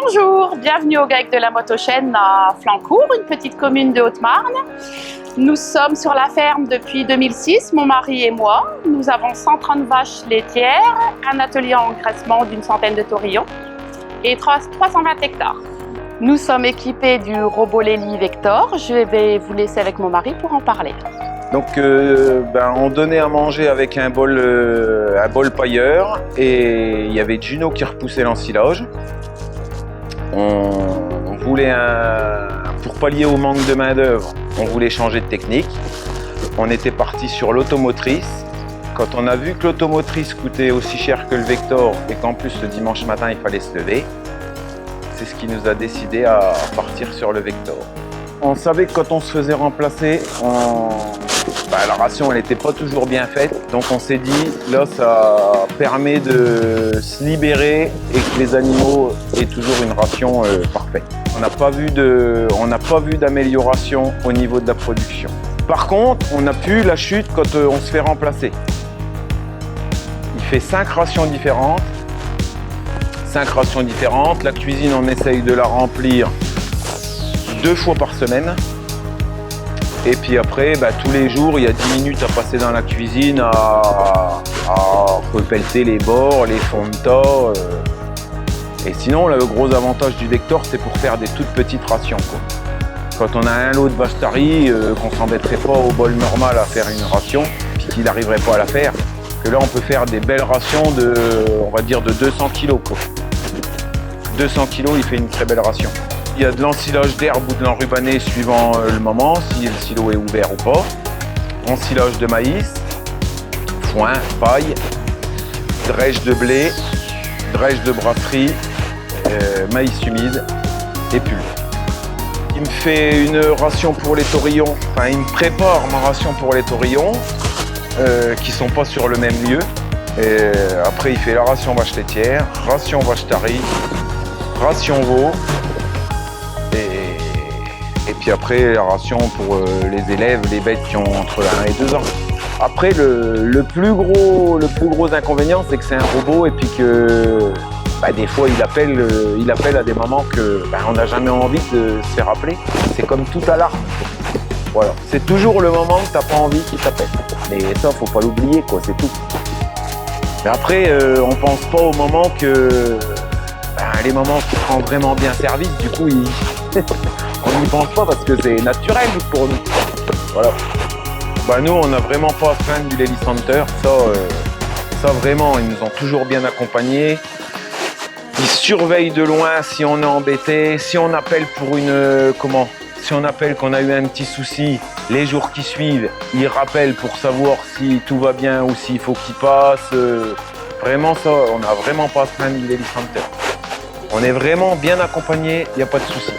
Bonjour, bienvenue au GAEC de la Motochaîne à Flancourt, une petite commune de Haute-Marne. Nous sommes sur la ferme depuis 2006, mon mari et moi. Nous avons 130 vaches laitières, un atelier en engraissement d'une centaine de taurillons et 320 hectares. Nous sommes équipés du robot Lely Vector. Je vais vous laisser avec mon mari pour en parler. Donc on donnait à manger avec un bol pailleur et il y avait Juno qui repoussait l'ensilage. On voulait pour pallier au manque de main d'œuvre, on voulait changer de technique. On était parti sur l'automotrice. Quand on a vu que l'automotrice coûtait aussi cher que le Vector et qu'en plus le dimanche matin il fallait se lever, c'est ce qui nous a décidé à partir sur le Vector. On savait que quand on se faisait remplacer, la ration elle n'était pas toujours bien faite, donc on s'est dit là ça permet de se libérer et que les animaux aient toujours une ration parfaite. On n'a pas vu d'amélioration au niveau de la production. Par contre, on a pu la chute quand on se fait remplacer. Il fait 5 rations différentes. 5 rations différentes. La cuisine, on essaye de la remplir 2 fois par semaine. Et puis après, tous les jours, il y a 10 minutes à passer dans la cuisine à repelleter les bords, les fonds de tas. Et sinon, là, le gros avantage du Vector, c'est pour faire des toutes petites rations, quoi. Quand on a un lot de vaches taries, qu'on s'embêterait pas au bol normal à faire une ration, puis qu'il n'arriverait pas à la faire, que là, on peut faire des belles rations de, on va dire, de 200 kg, quoi. 200 kg, il fait une très belle ration. Il y a de l'ensilage d'herbe ou de l'enrubané suivant le moment, si le silo est ouvert ou pas. Ensilage de maïs, foin, paille, drèche de blé, drèche de brasserie, maïs humide et pulpe. Il me fait une ration pour les taurillons, enfin il me prépare ma ration pour les taurillons qui sont pas sur le même lieu. Et après il fait la ration vache laitière, ration vache tarie, ration veau. Et puis après, la ration pour les élèves, les bêtes qui ont entre 1 et 2 ans. Après, le plus gros inconvénient, c'est que c'est un robot et puis que des fois, il appelle à des moments que on n'a jamais envie de se faire appeler. C'est comme toute alarme. Voilà. C'est toujours le moment que tu n'as pas envie qu'il t'appelle. Mais ça, faut pas l'oublier, quoi, c'est tout. Mais après, on pense pas au moment que les moments qui prend vraiment bien service, du coup, on n'y pense pas parce que c'est naturel pour nous. Voilà. Nous, on n'a vraiment pas à se plaindre du Lely Center. Ça vraiment, ils nous ont toujours bien accompagnés. Ils surveillent de loin si on est embêté, si on appelle pour si on appelle qu'on a eu un petit souci, les jours qui suivent, ils rappellent pour savoir si tout va bien ou s'il faut qu'ils passent. Vraiment ça, on n'a vraiment pas à se plaindre du Lely Center. On est vraiment bien accompagnés, il n'y a pas de souci.